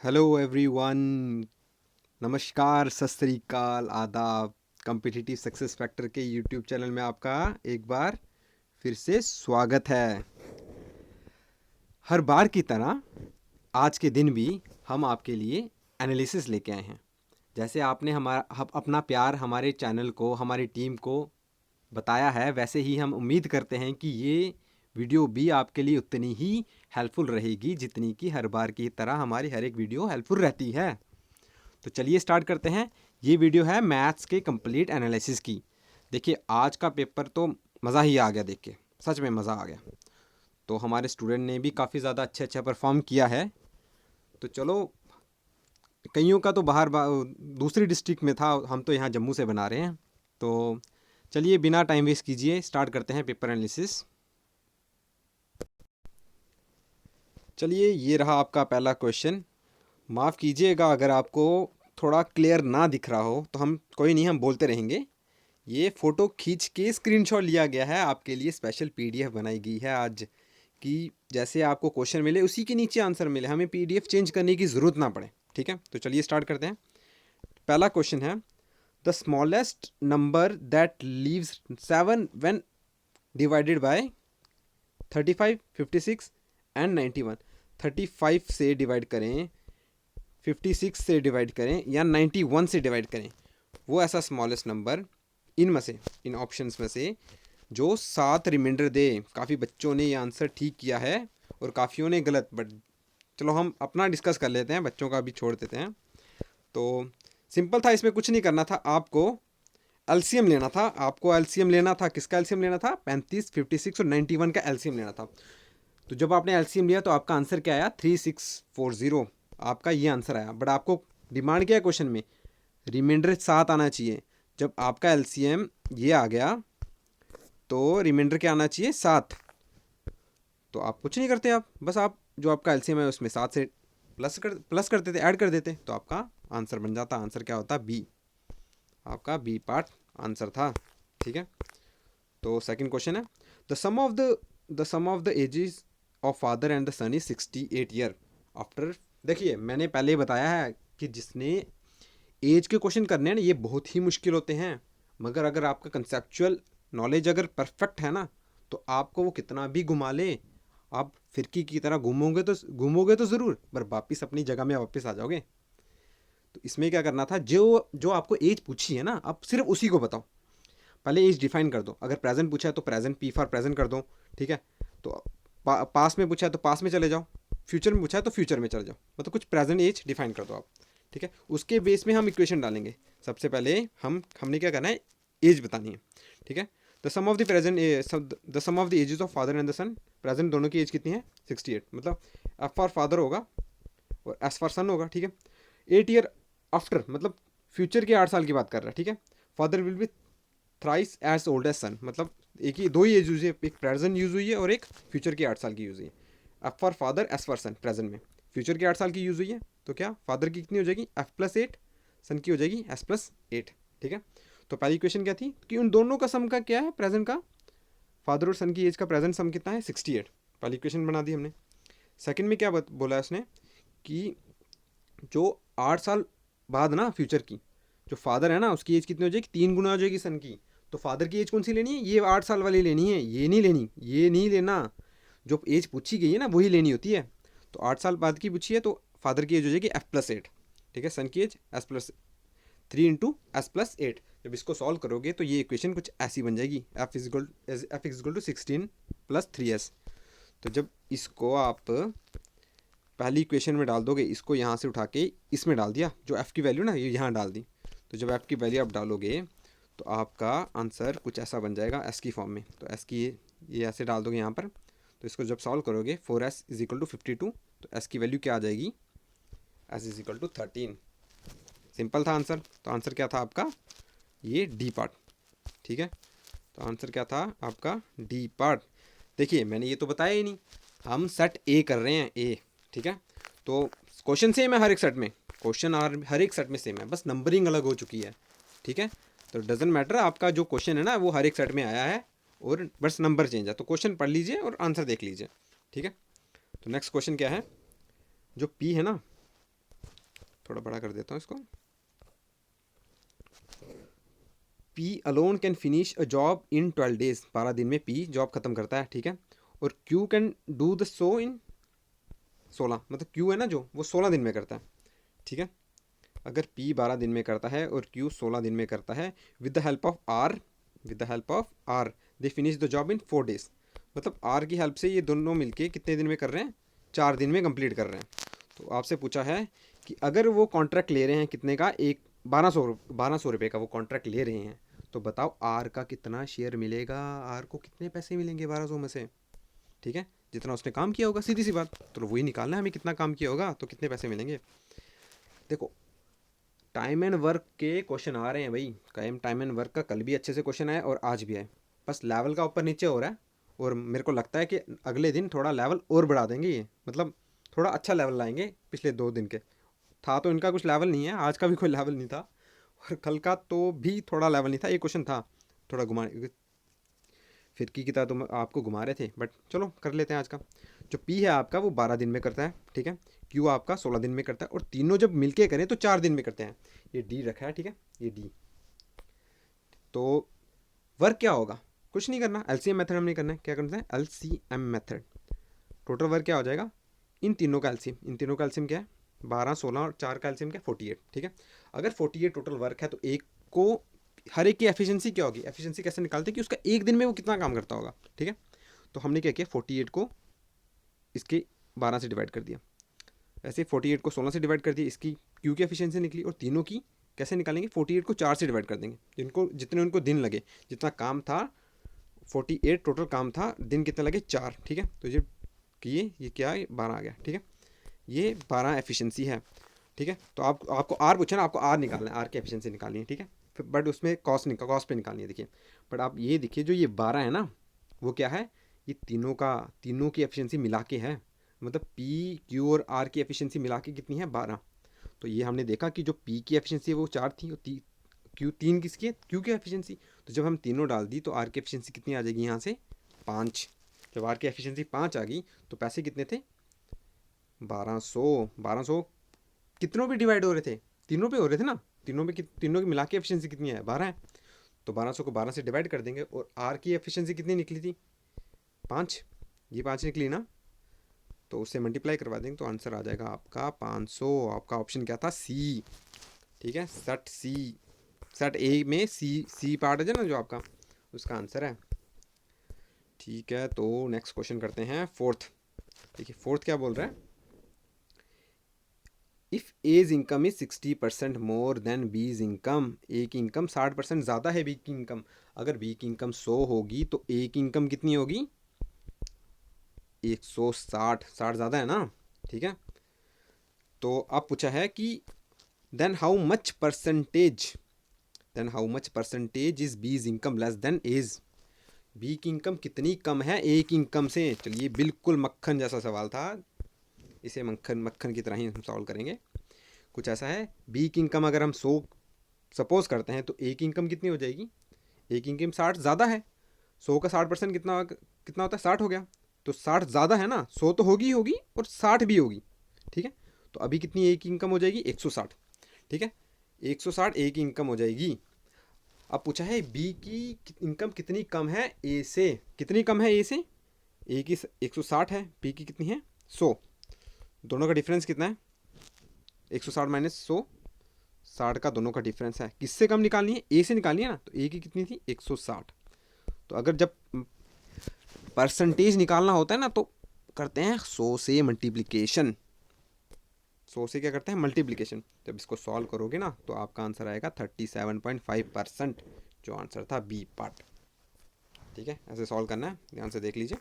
Hello everyone. नमस्कार, सत श्री अकाल, आदाब। कॉम्पिटिटिव सक्सेस फैक्टर के यूट्यूब चैनल में आपका एक बार फिर से स्वागत है। हर बार की तरह आज के दिन भी हम आपके लिए एनालिसिस लेके आए हैं। जैसे आपने अपना प्यार हमारे चैनल को, हमारी टीम को बताया है, वैसे ही हम उम्मीद करते हैं कि ये वीडियो भी आपके लिए उतनी ही हेल्पफुल रहेगी जितनी कि हर बार की तरह हमारी हर एक वीडियो हेल्पफुल रहती है। तो चलिए स्टार्ट करते हैं। ये वीडियो है मैथ्स के कंप्लीट एनालिसिस की। देखिए आज का पेपर तो मज़ा ही आ गया देख के, सच में मज़ा आ गया। तो हमारे स्टूडेंट ने भी काफ़ी ज़्यादा अच्छा परफॉर्म किया है। तो चलो, कईयों का तो दूसरी डिस्ट्रिक्ट में था, हम तो यहाँ जम्मू से बना रहे हैं। तो चलिए बिना टाइम वेस्ट कीजिए स्टार्ट करते हैं पेपर एनालिसिस। चलिए ये रहा आपका पहला क्वेश्चन। माफ़ कीजिएगा अगर आपको थोड़ा क्लियर ना दिख रहा हो, तो हम कोई नहीं, हम बोलते रहेंगे। ये फ़ोटो खींच के स्क्रीनशॉट लिया गया है, आपके लिए स्पेशल पीडीएफ बनाई गई है आज कि जैसे आपको क्वेश्चन मिले उसी के नीचे आंसर मिले, हमें पीडीएफ चेंज करने की ज़रूरत ना पड़े। ठीक है, तो चलिए स्टार्ट करते हैं। पहला क्वेश्चन है, the smallest number that leaves 7 when divided by 35, 56 and 91। 35 से डिवाइड करें, 56 से डिवाइड करें या 91 से डिवाइड करें, वो ऐसा स्मॉलेस्ट नंबर इनमें से, इन ऑप्शंस में से जो 7 रिमाइंडर दे। काफ़ी बच्चों ने ये आंसर ठीक किया है और काफ़ियों ने गलत, बट चलो हम अपना डिस्कस कर लेते हैं, बच्चों का भी छोड़ देते हैं। तो सिंपल था, इसमें कुछ नहीं करना था, आपको एलसीएम लेना था। आपको एलसीएम लेना था, किसका एलसीएम लेना था? 35, 56 और 91 का एलसीएम लेना था। तो जब आपने एलसीएम लिया तो आपका आंसर क्या आया? 3640। आपका ये आंसर आया, बट आपको डिमांड क्या है क्वेश्चन में? रिमाइंडर 7 आना चाहिए। जब आपका एलसीएम ये आ गया तो रिमाइंडर क्या आना चाहिए? 7। तो आप कुछ नहीं करते, आप बस आप जो आपका एलसीएम है उसमें 7 से प्लस कर देते, ऐड कर देते, तो आपका आंसर बन जाता। आंसर क्या होता? बी। आपका बी पार्ट आंसर था। ठीक है, तो सेकंड क्वेश्चन है, the sum of the ages of father and the son is 68 year after. देखिए मैंने पहले ही बताया है कि जिसने एज के क्वेश्चन करने हैं ना, ये बहुत ही मुश्किल होते हैं, मगर अगर आपका कंसेप्चुअल नॉलेज अगर परफेक्ट है ना, तो आपको वो कितना भी घुमा ले, आप फिरकी की तरह घूमोगे तो ज़रूर, पर वापिस अपनी जगह में वापस आ जाओगे। तो इसमें क्या करना था, जो जो आपको एज पूछी है ना, आप सिर्फ उसी को बताओ। पहले एज डिफाइन कर दो। अगर प्रेजेंट पूछा है तो प्रेजेंट, पी फॉर प्रेजेंट कर दो। ठीक है, तो पास में पूछा है तो पास में चले जाओ, फ्यूचर में पूछा है तो फ्यूचर में चले जाओ, मतलब कुछ प्रेजेंट एज डिफाइन कर दो आप। ठीक है, उसके बेस में हम इक्वेशन डालेंगे। सबसे पहले हमने क्या करना है, एज बतानी है। ठीक है, the sum of the present, the sum of the ages of father and the son, present दोनों की एज कितनी है? 68। मतलब एफ फॉर फादर होगा और एस फॉर सन होगा। ठीक है, 8 ईयर आफ्टर, मतलब फ्यूचर के 8 साल की बात कर रहा है। ठीक है, father will be thrice as old as son, मतलब एक ही, दो ही एज यूज है, एक प्रेजेंट यूज हुई है और एक फ्यूचर के 8 साल की यूज हुई है। F for father, S for son present में, फ्यूचर के 8 साल की यूज हुई है, तो क्या फादर की कितनी हो जाएगी? F+8, सन की हो जाएगी S+8। ठीक है, तो पहली क्वेश्चन क्या थी कि उन दोनों का सम का क्या है प्रेजेंट का? फादर और सन की एज का प्रेजेंट सम कितना है? 68। पहली क्वेश्चन बना दी हमने। सेकंड में क्या बोला है उसने कि जो 8 साल बाद ना फ्यूचर की, जो फादर है ना उसकी एज कितनी हो जाएगी? 3 गुना हो जाएगी सन की। तो फादर की एज कौन सी लेनी है? ये 8 साल वाली लेनी है, ये नहीं लेनी, ये नहीं लेना। जो एज पूछी गई है ना वही लेनी होती है। तो 8 साल बाद की पूछी है तो फादर की एज हो जाएगी F+8। ठीक है, सन की एज S+3 इंटू S+8। जब इसको सॉल्व करोगे तो ये इक्वेशन कुछ ऐसी बन जाएगी, F=16 + 3S। तो जब इसको आप पहली इक्वेशन में डाल दोगे, इसको यहाँ से उठा के इसमें डाल दिया, जो एफ़ की वैल्यू ना ये यहाँ डाल दी, तो जब एफ़ की वैल्यू आप डालोगे तो आपका आंसर कुछ ऐसा बन जाएगा एस की फॉर्म में। तो एस की ये ऐसे डाल दोगे यहाँ पर, तो इसको जब सॉल्व करोगे 4s = 52, तो एस की वैल्यू क्या आ जाएगी? s = 13। सिंपल था आंसर। तो आंसर क्या था आपका? ये डी पार्ट। ठीक है, तो आंसर क्या था आपका? D part. देखिए मैंने ये तो बताया ही नहीं, हम सेट ए कर रहे हैं, ए। ठीक है, तो क्वेश्चन सेम है हर एक सेट में, क्वेश्चन हर एक सेट में सेम है, बस नंबरिंग अलग हो चुकी है। ठीक है, तो डजेंट मैटर, आपका जो क्वेश्चन है ना वो हर एक सेट में आया है और बस नंबर चेंज है। तो क्वेश्चन पढ़ लीजिए और आंसर देख लीजिए। ठीक है, तो नेक्स्ट क्वेश्चन क्या है? जो पी है ना, थोड़ा बड़ा कर देता हूँ इसको। P alone can finish a job in 12 days, 12 दिन में पी जॉब खत्म करता है, ठीक है। और Q can do the so इन 16, मतलब क्यू है ना जो, वो 16 दिन में करता है, ठीक है। अगर पी 12 दिन में करता है और क्यू 16 दिन में करता है, with the help of R, with the help of R they finish the job in 4 days. मतलब आर की हेल्प से ये दोनों मिलके कितने दिन में कर रहे हैं, 4 दिन में कंप्लीट कर रहे हैं। तो आपसे पूछा है कि अगर वो कॉन्ट्रैक्ट ले रहे हैं कितने का, एक 1200 रुपये का वो कॉन्ट्रैक्ट ले रहे हैं, तो बताओ आर का कितना शेयर मिलेगा, आर को कितने पैसे मिलेंगे 1200 में से, ठीक है। जितना उसने काम किया होगा, सीधी सी बात, तो वही निकालना है हमें, कितना काम किया होगा तो कितने पैसे मिलेंगे। देखो टाइम एंड वर्क के क्वेश्चन आ रहे हैं भाई, टाइम एंड वर्क का कल भी अच्छे से क्वेश्चन आया और आज भी आए, बस लेवल का ऊपर नीचे हो रहा है। और मेरे को लगता है कि अगले दिन थोड़ा लेवल और बढ़ा देंगे ये, मतलब थोड़ा अच्छा लेवल लाएंगे। पिछले 2 दिन के था तो इनका कुछ लेवल नहीं है, आज का भी कोई लेवल नहीं था, और कल का तो भी थोड़ा लेवल नहीं था। ये क्वेश्चन था थोड़ा घुमा, फिरकी की तरह तो आपको घुमा रहे थे, बट चलो कर लेते हैं आज का। जो पी है आपका वो 12 दिन में करता है, ठीक है। क्यू आपका 16 दिन में करता है, और तीनों जब मिलके करें तो 4 दिन में करते हैं। ये डी रखा है, ठीक है, ये डी। तो वर्क क्या होगा, कुछ नहीं करना, एलसीएम मेथड हम नहीं करना है, क्या करना है, एलसीएम मेथड। टोटल वर्क क्या हो जाएगा, इन तीनों का एलसीएम, इन तीनों का एलसीएम क्या है, 12, 16 और 4 का एलसीएम क्या, 48, ठीक है। अगर 48 टोटल वर्क है तो एक को, हर एक की एफिशिएंसी क्या होगी, एफिशिएंसी कैसे निकालते हैं कि उसका एक दिन में वो कितना काम करता होगा, ठीक है। तो हमने क्या किया, 48 को इसके 12 से डिवाइड कर दिया, ऐसे 48 को 16 से डिवाइड कर दिया, इसकी क्यू की एफिशिएंसी निकली। और तीनों की कैसे निकालेंगे, 48 को 4 से डिवाइड कर देंगे, जिनको जितने उनको दिन लगे, जितना काम था 48 टोटल काम था, दिन कितने लगे 4, ठीक है। तो ये किए, ये क्या है, 12 आ गया, ठीक है। ये 12 एफिशिएंसी है, ठीक है। तो आपको आर पूछा ना, आपको आर निकालना है, आर की एफिशिएंसी निकालनी है, ठीक है। फिर बट उसमें कॉस्ट पे निकालनी है, देखिए। बट आप ये देखिए जो ये 12 है ना, वो क्या है, ये तीनों की एफिशिएंसी मिला के है, मतलब पी क्यू और आर की एफिशिएंसी मिला के कितनी है, 12। तो ये हमने देखा कि जो पी की एफिशिएंसी है वो 4 थी, और क्यू 3 किसकी है, क्यू की एफिशिएंसी। तो जब हम तीनों डाल दी तो आर की एफिशिएंसी कितनी आ जाएगी यहाँ से, 5। जब आर की एफिशिएंसी 5 आ गई तो पैसे कितने थे, 1200 कितनों पे डिवाइड हो रहे थे, तीनों पे हो रहे थे ना, तीनों की मिला के एफिशिएंसी कितनी है, 12 है। तो 1200 को 12 से डिवाइड कर देंगे, और आर की एफिशिएंसी कितनी निकली थी, 5, ये 5 निकली ना, तो उससे मल्टीप्लाई करवा देंगे तो आंसर आ जाएगा आपका 500। आपका ऑप्शन क्या था, सी, ठीक है, सेट सी, सेट ए में सी पार्ट है ना जो आपका, उसका आंसर है, ठीक है। तो नेक्स्ट क्वेश्चन करते हैं, फोर्थ। देखिए फोर्थ क्या बोल रहा है, if A's income is 60% more than B's income, A की इनकम 60% ज़्यादा है बी की इनकम। अगर बी की इनकम 100 होगी तो ए की इनकम कितनी होगी, 160, 60 ज़्यादा है ना, ठीक है। तो अब पूछा है कि then how much percentage is B's income less than A's, B की इनकम कितनी कम है ए की इनकम से। चलिए बिल्कुल मक्खन जैसा सवाल था, इसे मक्खन की तरह ही हम सॉल्व करेंगे। कुछ ऐसा है, बी की इनकम अगर हम 100 सपोज करते हैं तो ए की इनकम कितनी हो जाएगी, ए की इनकम 60 ज़्यादा है, 100 का 60% कितना कितना होता है, 60 हो गया। तो 60 ज़्यादा है ना, 100 तो होगी ही होगी और 60 भी होगी, ठीक है। तो अभी कितनी ए की इनकम हो जाएगी, 160, ठीक है, 160 ए की इनकम हो जाएगी। अब पूछा है बी की इनकम कितनी कम है ए से, कितनी कम है ए से, ए की 160 है, बी की कितनी है 100, दोनों का डिफरेंस कितना है, 160 माइनस 100, 60 का दोनों का डिफरेंस है, किससे कम निकालनी है, ए से निकालनी है ना। तो ए की कितनी थी 160। तो अगर जब परसेंटेज निकालना होता है ना तो करते हैं 100 से मल्टीप्लिकेशन, 100 से क्या करते हैं मल्टीप्लिकेशन। जब इसको सॉल्व करोगे ना तो आपका आंसर आएगा 37.5%, जो आंसर था बी पार्ट, ठीक है। ऐसे सॉल्व करना है, ध्यान से देख लीजिए।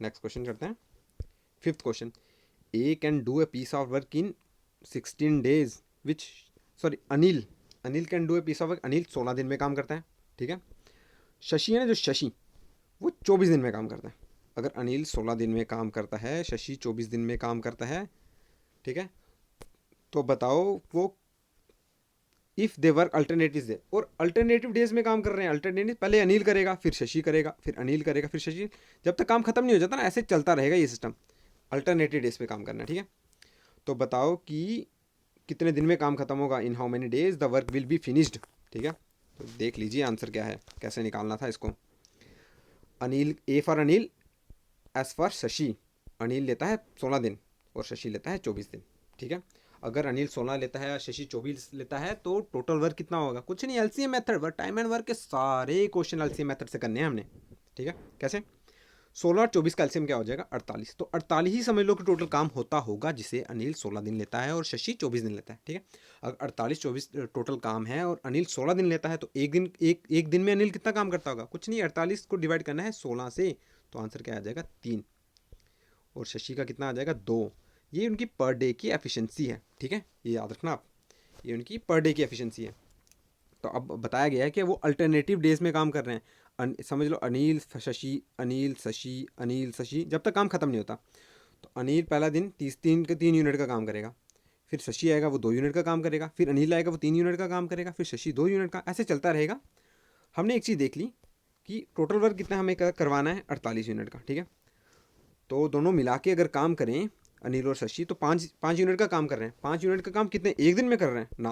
नेक्स्ट क्वेश्चन करते हैं, fifth question. A can do a piece of work in 16 days which, sorry Anil can do a piece of work, Anil 16 दिन में काम करता है, ठीक है। शशि है ना, जो शशि वो 24 दिन में काम करता है। अगर अनिल 16 दिन में काम करता है, शशि 24 दिन में काम करता है, ठीक है। तो बताओ वो if they work alternative day, और अल्टरनेटिव डेज में काम कर रहे हैं, अल्टरनेटिव पहले अनिल करेगा फिर शशि करेगा फिर अनिल करेगा फिर शशि, जब तक काम खत्म नहीं हो जाता ना, ऐसे चलता रहेगा ये सिस्टम, अल्टरनेटिव डेज पे काम करना है, ठीक है। तो बताओ कि कितने दिन में काम खत्म होगा, in how many days the work will be finished. ठीक है, तो देख लीजिए आंसर क्या है, कैसे निकालना था इसको। Anil, A for Anil, S for Shashi. Anil लेता है 16 दिन और शशि लेता है 24 दिन। ठीक है, अगर अनिल 16 लेता है और शशि 24 लेता है तो टोटल वर्क कितना होगा, कुछ नहीं, LCM method, work time and work के सारे क्वेश्चन एलसीएम मेथड से करने हैं हमने। ठीक है, कैसे, 16 और 24 का एलसीएम क्या हो जाएगा 48, तो 48 ही समझ लो कि टोटल काम होता होगा जिसे अनिल 16 दिन लेता है और शशि 24 दिन लेता है। ठीक है, अगर 48-24 टोटल काम है और अनिल 16 दिन लेता है तो एक दिन में अनिल कितना काम करता होगा, कुछ नहीं, 48 को डिवाइड करना है 16 से, तो आंसर क्या आ जाएगा 3, और शशि का कितना आ जाएगा 2। ये उनकी पर डे की एफिशिएंसी है। ठीक है, ये याद रखना आप, ये उनकी पर डे की एफिशिएंसी है। तो अब बताया गया है कि वो अल्टरनेटिव डेज में काम कर रहे हैं। समझ लो अनिल शशि, अनिल शशि, अनिल शशि, जब तक काम खत्म नहीं होता। तो अनिल पहला दिन 3 यूनिट का काम करेगा, फिर शशि आएगा वो 2 यूनिट का काम करेगा, फिर अनिल आएगा वो 3 यूनिट का काम करेगा, फिर शशि 2 यूनिट का, ऐसे चलता रहेगा। हमने एक चीज़ देख ली कि टोटल वर्क कितना हमें करवाना है 48 यूनिट का। ठीक है, तो दोनों मिला के अगर काम करें अनिल और शशि तो 5 यूनिट का काम कर रहे हैं। 5 यूनिट का काम कितने एक दिन में कर रहे हैं ना,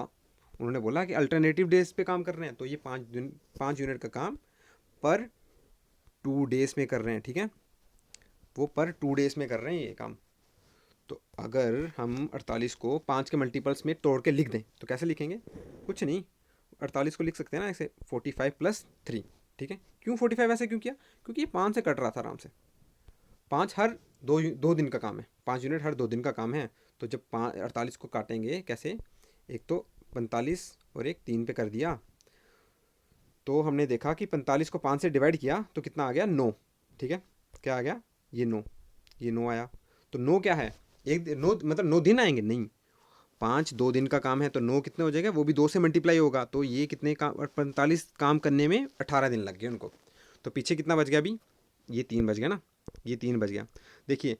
उन्होंने बोला कि अल्टरनेटिव डेज पे काम कर रहे हैं, तो ये 5 यूनिट का काम पर 2 डेज में कर रहे हैं। ठीक है, वो पर 2 डेज में कर रहे हैं ये काम। तो अगर हम 48 को 5 के मल्टीपल्स में तोड़ के लिख दें तो कैसे लिखेंगे, कुछ नहीं, 48 को लिख सकते हैं ना ऐसे 45 + 3। ठीक है, क्यों 45 ऐसे क्यों किया, क्योंकि ये 5 से कट रहा था आराम से। 5 हर 2 दिन का काम है, 5 यूनिट हर 2 दिन का काम है। तो जब 48 को काटेंगे कैसे, एक तो 45 और एक 3 पे कर दिया, तो हमने देखा कि 45 को 5 से डिवाइड किया तो कितना आ गया 9। ठीक है, क्या आ गया, ये 9, ये 9 आया। तो 9 क्या है, 9 मतलब 9 दिन आएंगे नहीं, 5 2 दिन का काम है तो 9 कितने हो जाएगा, वो भी 2 से मल्टीप्लाई होगा, तो ये कितने काम, 45 काम करने में 18 दिन लग गए उनको। तो पीछे कितना बच गया अभी, ये 3 बच गया ना, ये 3 बच गया। देखिए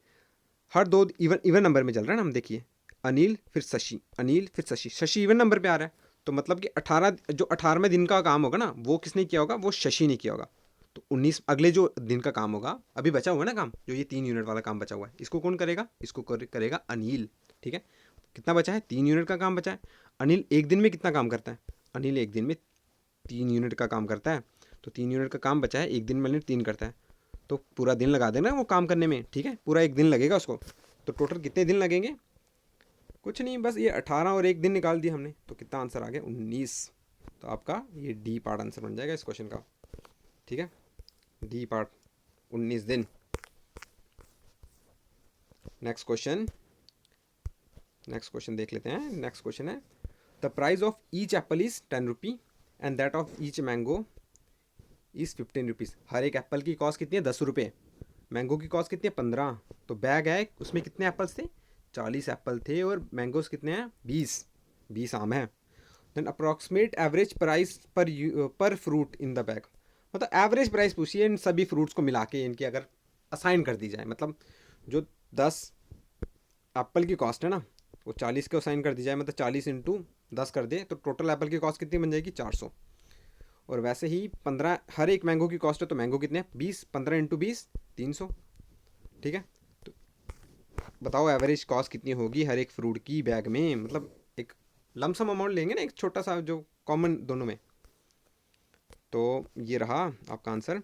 हर 2 इवन नंबर में चल रहा है ना, हम देखिए अनिल फिर शशि, अनिल फिर शशि, शशि इवन नंबर पे आ रहा है, तो मतलब कि 18, जो 18वें दिन का काम होगा ना वो किसने किया होगा, वो शशि ने किया होगा। तो 19 अगले जो दिन का काम होगा, अभी बचा हुआ है ना काम, जो ये 3 यूनिट वाला काम बचा हुआ है, इसको कौन करेगा, इसको करेगा अनिल। ठीक है, कितना बचा है, 3 यूनिट का काम बचा है। अनिल एक दिन में कितना काम करता है, अनिल एक दिन में 3 यूनिट का काम करता है, तो 3 यूनिट का काम बचा है, एक दिन में अनिल 3 करता है, तो पूरा दिन लगा देना वो काम करने में। ठीक है, पूरा एक दिन लगेगा उसको, तो टोटल कितने दिन लगेंगे, कुछ नहीं, बस ये 18 और एक दिन निकाल दिया हमने, तो कितना आंसर आ गया 19। तो आपका ये डी पार्ट आंसर बन जाएगा इस क्वेश्चन का। ठीक है, डी पार्ट 19 दिन। नेक्स्ट क्वेश्चन, नेक्स्ट क्वेश्चन देख लेते हैं। नेक्स्ट क्वेश्चन है the price of each apple is 10 rupee and that of each mango is 15 rupees. हर एक एप्पल की कॉस्ट कितनी है 10 रुपये, मैंगो की कॉस्ट कितनी है 15। तो बैग है उसमें कितने एप्पल्स थे, 40 एप्पल थे, और मैंगोस कितने हैं 20 आम है। देन अप्रॉक्सीमेट एवरेज प्राइस पर फ्रूट इन द बैग, मतलब एवरेज प्राइस पूछिए इन सभी फ्रूट्स को मिला के, इनकी अगर असाइन कर दी जाए, मतलब जो 10 एप्पल की कॉस्ट है ना वो 40 को असाइन कर दी जाए, मतलब 40 × 10 कर दे, तो टोटल एप्पल की कॉस्ट कितनी बन जाएगी 400। और वैसे ही 15 हर एक मैंगो की कॉस्ट है, तो मैंगो कितने 20, 15 × 20 300। ठीक है, तो बताओ एवरेज कॉस्ट कितनी होगी हर एक फ्रूट की बैग में, मतलब एक लमसम अमाउंट लेंगे ना, एक छोटा सा जो कॉमन दोनों में। तो ये रहा आपका आंसर।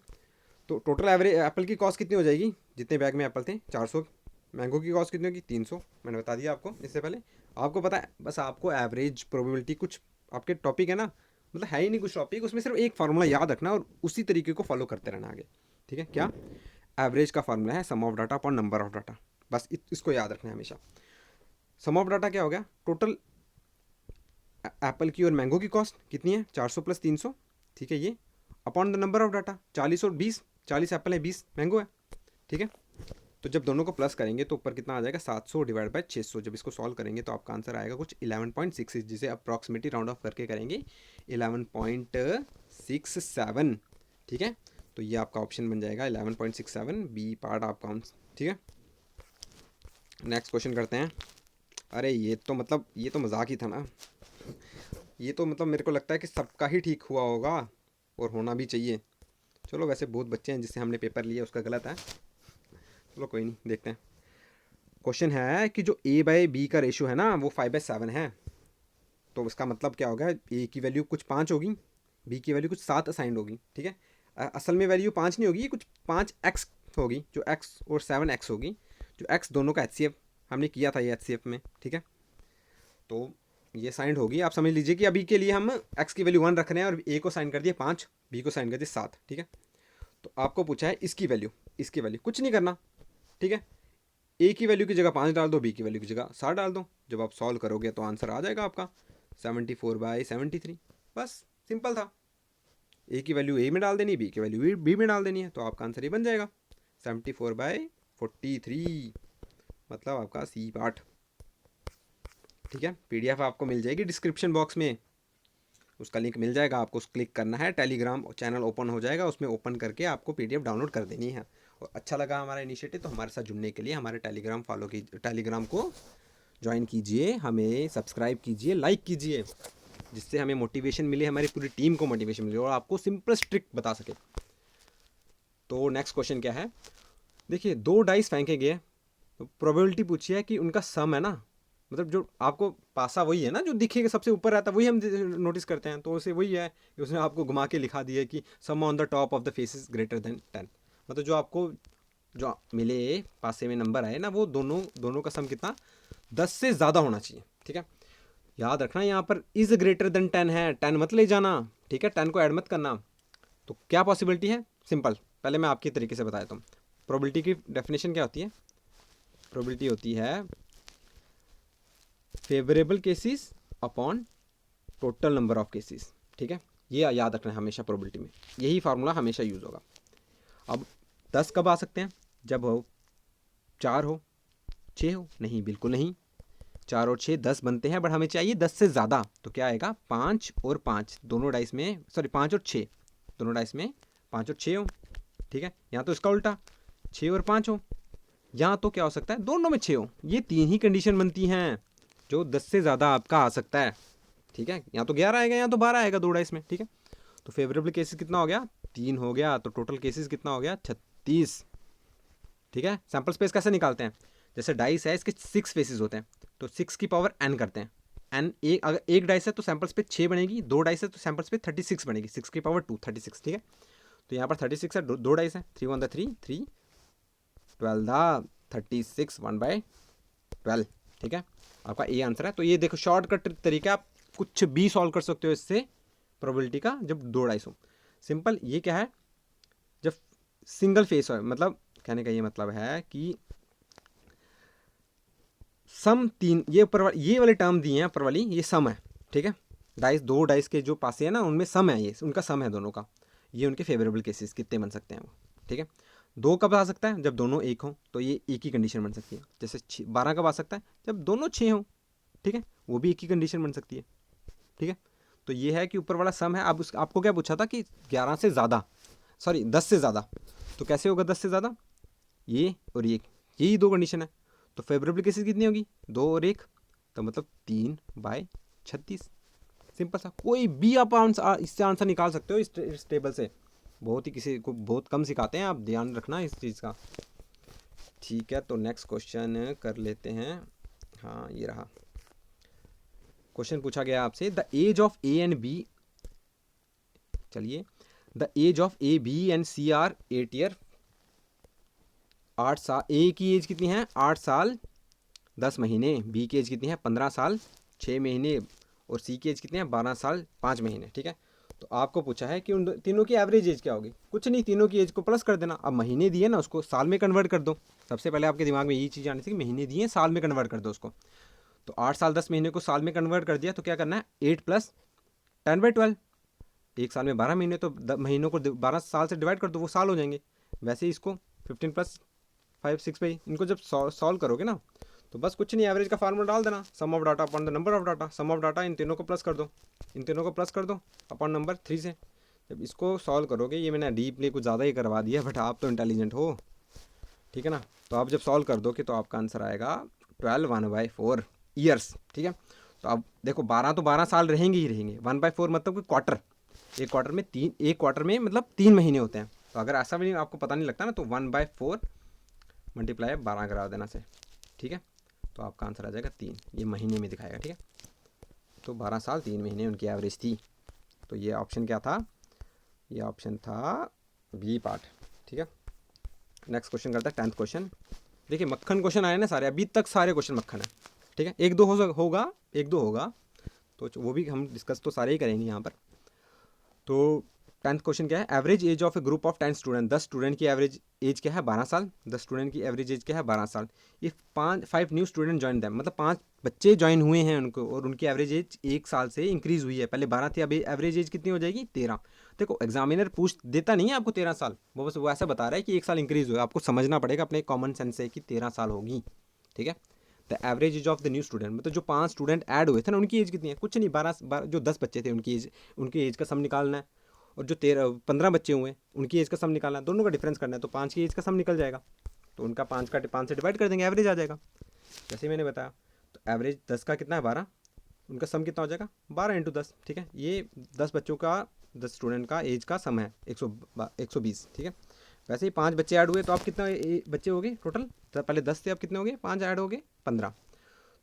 तो टोटल एवरेज एप्पल की कॉस्ट कितनी हो जाएगी, जितने बैग में एप्पल थे 400, मैंगो की कॉस्ट कितनी होगी 300, मैंने बता दिया आपको इससे पहले। आपको पता है, बस आपको एवरेज प्रोबेबिलिटी कुछ आपके टॉपिक है ना, मतलब है ही नहीं कुछ टॉपिक, उसमें सिर्फ एक फार्मूला याद रखना और उसी तरीके को फॉलो करते रहना आगे। ठीक है, क्या, एवरेज का फार्मूला है sum of data upon number of data, बस इसको याद रखना है हमेशा। सम ऑफ डाटा क्या हो गया, टोटल एप्पल की और मैंगो की कॉस्ट कितनी है 400 + 300। ठीक है, ये upon the number of data 40 और 20, 40 एप्पल है 20 मैंगो है। ठीक है, तो जब दोनों को प्लस करेंगे तो ऊपर कितना आ जाएगा 700 डिवाइड बाय 600। जब इसको सॉल्व करेंगे तो आपका आंसर आएगा कुछ 11.66, जिसे अप्रॉक्सीमेटली राउंड ऑफ करके करेंगे 11.67। ठीक है, तो ये आपका ऑप्शन बन जाएगा 11.67, बी पार्ट आपका। ठीक है, नेक्स्ट क्वेश्चन करते हैं। अरे ये तो मतलब ये तो मजाक ही था ना, ये तो मतलब मेरे को लगता है कि सबका ही ठीक हुआ होगा और होना भी चाहिए। चलो वैसे बहुत बच्चे हैं जिससे हमने पेपर लिया उसका गलत है, चलो कोई नहीं, देखते हैं। क्वेश्चन है कि जो A/B का रेशियो है ना वो 5/7 है, तो इसका मतलब क्या होगा, ए की वैल्यू कुछ 5 होगी, बी की वैल्यू कुछ 7 असाइंड होगी, ठीक है। असल में वैल्यू 5 नहीं होगी, ये कुछ 5x होगी, जो x और 7x होगी, जो x दोनों का HCF हमने किया था ये HCF में, ठीक है। तो ये साइंड होगी, आप समझ लीजिए कि अभी के लिए हम x की वैल्यू 1 रख रहे हैं और a को साइन कर दिया 5, b को साइन कर दिया 7, ठीक है। तो आपको पूछा है इसकी वैल्यू कुछ नहीं करना, ठीक है। ए की वैल्यू की जगह 5 डाल दो, बी की वैल्यू की जगह 7 डाल दो। जब आप सॉल्व करोगे तो आंसर आ जाएगा आपका 74/73। बस सिंपल था। ए की वैल्यू ए में डाल देनी, बी की वैल्यू बी में डाल देनी है, तो आपका आंसर ये बन जाएगा 74/43, मतलब आपका सी पार्ट, ठीक है। PDF आपको मिल जाएगी डिस्क्रिप्शन बॉक्स में, उसका लिंक मिल जाएगा, आपको उस क्लिक करना है, टेलीग्राम चैनल ओपन हो जाएगा, उसमें ओपन करके आपको PDF डाउनलोड कर देनी है। और अच्छा लगा हमारा इनिशिएटिव तो हमारे साथ जुड़ने के लिए हमारे टेलीग्राम को ज्वाइन कीजिए, हमें सब्सक्राइब कीजिए, लाइक कीजिए, जिससे हमें मोटिवेशन मिले, हमारी पूरी टीम को मोटिवेशन मिले और आपको सिंपलेस्ट ट्रिक बता सके। तो नेक्स्ट क्वेश्चन क्या है, देखिए 2 डाइस फेंके गए, तो प्रोबेबिलिटी पूछी है कि उनका सम है ना, मतलब जो आपको पासा वही है ना, जो दिखेगा सबसे ऊपर रहता है वही हम नोटिस करते हैं, तो उसे वही है कि उसने आपको घुमा के लिखा दिया कि sum on the top of the faces greater than 10, मतलब जो आपको जो मिले पासे में नंबर आए ना, वो दोनों का सम कितना 10 से ज़्यादा होना चाहिए, ठीक है। याद रखना यहाँ पर इज ग्रेटर देन 10 है, 10 मत ले जाना, ठीक है, 10 को ऐड मत करना। तो क्या पॉसिबिलिटी है, सिंपल, पहले मैं आपके तरीके से बताया हूँ। प्रोबेबिलिटी की डेफिनेशन क्या होती है, प्रोबेबिलिटी होती है favourable cases upon total number of cases, ठीक है। ये याद रखना है हमेशा, प्रोबेबिलिटी में यही फार्मूला हमेशा यूज़ होगा। अब 10 कब आ सकते हैं, जब हो 4 हो 6 हो, नहीं बिल्कुल नहीं, 4 और 6 10 बनते हैं, बट हमें चाहिए 10 से ज़्यादा, तो क्या आएगा 5 और 5 दोनों डाइस में, सॉरी 5 और 6 दोनों डाइस में 5 और 6 हो, ठीक है। यहाँ तो इसका उल्टा 6 और 5 हो, यहाँ तो क्या हो सकता है दोनों में 6 हो, ये 3 ही कंडीशन बनती हैं जो 10 से ज़्यादा आपका आ सकता है, ठीक है। यहाँ तो 11 आएगा, यहाँ तो 12 आएगा 2 डाइस में, ठीक है। तो फेवरेबल केसेस कितना हो गया 3 हो गया, तो टोटल केसेस कितना हो गया 36, ठीक है। सैम्पल स्पेस कैसे निकालते हैं, जैसे डाइस है इसके 6 फेसेस होते हैं, तो 6 की पावर n करते हैं, n एक, अगर एक डाइस है तो सैम्पल स्पेस 6 बनेगी, 2 डाइस है तो सैम्पल स्पेस 36 बनेगी, 6 की पावर 2 36, ठीक है। तो यहाँ पर 36 है, 2 डाइस है, 3 1 3 3 12 36 1/12, ठीक है। आपका ए आंसर है। तो ये देखो शॉर्टकट तरीका, आप कुछ भी सॉल्व कर सकते हो इससे प्रोबेबिलिटी का, जब 2 डाइस हो। सिंपल, ये क्या है, जब सिंगल फेस हो, मतलब कहने का ये मतलब है कि सम 3, ये ऊपर ये वाले टर्म दिए हैं ऊपर वाली, ये सम है, ठीक है। डाइस 2 डाइस के जो पासे हैं ना, उनमें सम है, ये उनका सम है दोनों का, ये उनके फेवरेबल केसेस कितने बन सकते हैं वो, ठीक है। 2 कब आ सकता है, जब दोनों एक हों, तो ये एक ही कंडीशन बन सकती है। जैसे 12 कब आ सकता है, जब दोनों 6 हों, ठीक है, वो भी एक ही कंडीशन बन सकती है, ठीक है। तो ये है कि ऊपर वाला सम है। अब आपको क्या पूछा था कि 11 से ज़्यादा, सॉरी 10 से ज़्यादा, तो कैसे होगा 10 से ज़्यादा, ये और ये, यही 2 कंडीशन है। तो फेवरेबल केसेस कितनी होगी 2 और 1, तो मतलब 3/36, सिंपल सा। कोई भी आप इससे आंसर निकाल सकते हो इस टेबल से, बहुत ही किसी को बहुत कम सिखाते हैं, आप ध्यान रखना इस चीज़ का, ठीक है। तो नेक्स्ट क्वेश्चन कर लेते हैं। हाँ ये रहा क्वेश्चन, पूछा गया आपसे the age of A and B, चलिए, the age of A B and C are 8 year, 8 साल, ए की एज कितनी है 8 साल 10 महीने, बी की एज कितनी है 15 साल 6 महीने, और सी की एज कितनी है 12 साल 5 महीने, ठीक है। तो आपको पूछा है कि उन तीनों की एवरेज एज क्या होगी, कुछ नहीं, तीनों की एज को प्लस कर देना। अब महीने दिए ना, उसको साल में कन्वर्ट कर दो, सबसे पहले आपके दिमाग में यही चीज़ आनी थी कि महीने दिए साल में कन्वर्ट कर दो उसको। तो 8 साल 10 महीने को साल में कन्वर्ट कर दिया, तो क्या करना है 8 + 10/12, एक साल में 12 महीने, तो महीनों को 12 साल से डिवाइड कर दो, वो साल हो जाएंगे। वैसे ही इसको 15 + 5 6 भाई, इनको जब सॉल्व करोगे ना, तो बस कुछ नहीं, एवरेज का फार्मूला डाल देना, sum of data upon the number of data, sum of data इन तीनों को प्लस कर दो, इन तीनों को प्लस कर दो अपॉन नंबर 3 से। जब इसको सॉल्व करोगे, ये मैंने डीपली कुछ ज़्यादा ही करवा दिया, बट आप तो इंटेलिजेंट हो, ठीक है ना। तो आप जब सॉल्व कर दो कि, तो आपका आंसर आएगा 12 1/4 ईयर्स, ठीक है। तो अब देखो 12 तो 12 साल रहेंगे ही रहेंगे, 1/4 मतलब कि क्वार्टर, एक क्वार्टर में मतलब 3 महीने होते हैं। तो अगर ऐसा भी आपको पता नहीं लगता ना, तो 1/4 × 12 करा देना से, ठीक है। तो आपका आंसर आ जाएगा 3, ये महीने में दिखाएगा, ठीक है। तो 12 साल 3 महीने उनकी एवरेज थी। तो ये ऑप्शन क्या था? ये ऑप्शन था बी पार्ट। ठीक है, नेक्स्ट क्वेश्चन करते हैं 10th क्वेश्चन। देखिए मक्खन क्वेश्चन आए ना सारे, अभी तक सारे क्वेश्चन मक्खन है। ठीक है, एक दो होगा, एक दो होगा, तो वो भी हम डिस्कस तो सारे ही करेंगे यहाँ पर। तो 10th क्वेश्चन क्या है? Average age of A group of 10 student. 10 student की एवरेज एज क्या है? 12 साल। 10 स्टूडेंट की एवरेज एज क्या है? 12 साल। If 5 new student join them, मतलब 5 बच्चे ज्वाइन हुए हैं उनको, और उनकी एवरेज एज 1 साल से इंक्रीज हुई है। पहले 12 थी, अभी एवरेज एज कितनी हो जाएगी? 13। देखो एग्जामिनर पूछ देता नहीं है आपको 13 साल, वो ऐसा बता रहा है कि 1 साल इंक्रीज हुआ। आपको समझना पड़ेगा अपने कॉमन सेंस से कि 13 साल होगी। ठीक है, the average age of the new student, मतलब जो 5 स्टूडेंट ऐड हुए थे ना, उनकी एज कितनी है? कुछ नहीं, 12 जो 10 बच्चे थे उनकी एज का सम निकालना है। और जो 15 बच्चे हुए उनकी एज का सम निकालना है, दोनों का डिफरेंस करना है। तो 5 की एज का सम निकल जाएगा, तो उनका 5 से डिवाइड कर देंगे, एवरेज आ जाएगा। जैसे मैंने बताया, तो एवरेज 10 का कितना है? 12। उनका सम कितना हो जाएगा? 12 × 10। ठीक है, ये 10 बच्चों का, 10 स्टूडेंट का एज का सम है 120। ठीक है, वैसे ही 5 बच्चे ऐड हुए, तो आप कितना बच्चे हो गए टोटल? तो पहले 10 थे, अब कितने हो गए? 5 ऐड हो गए 15।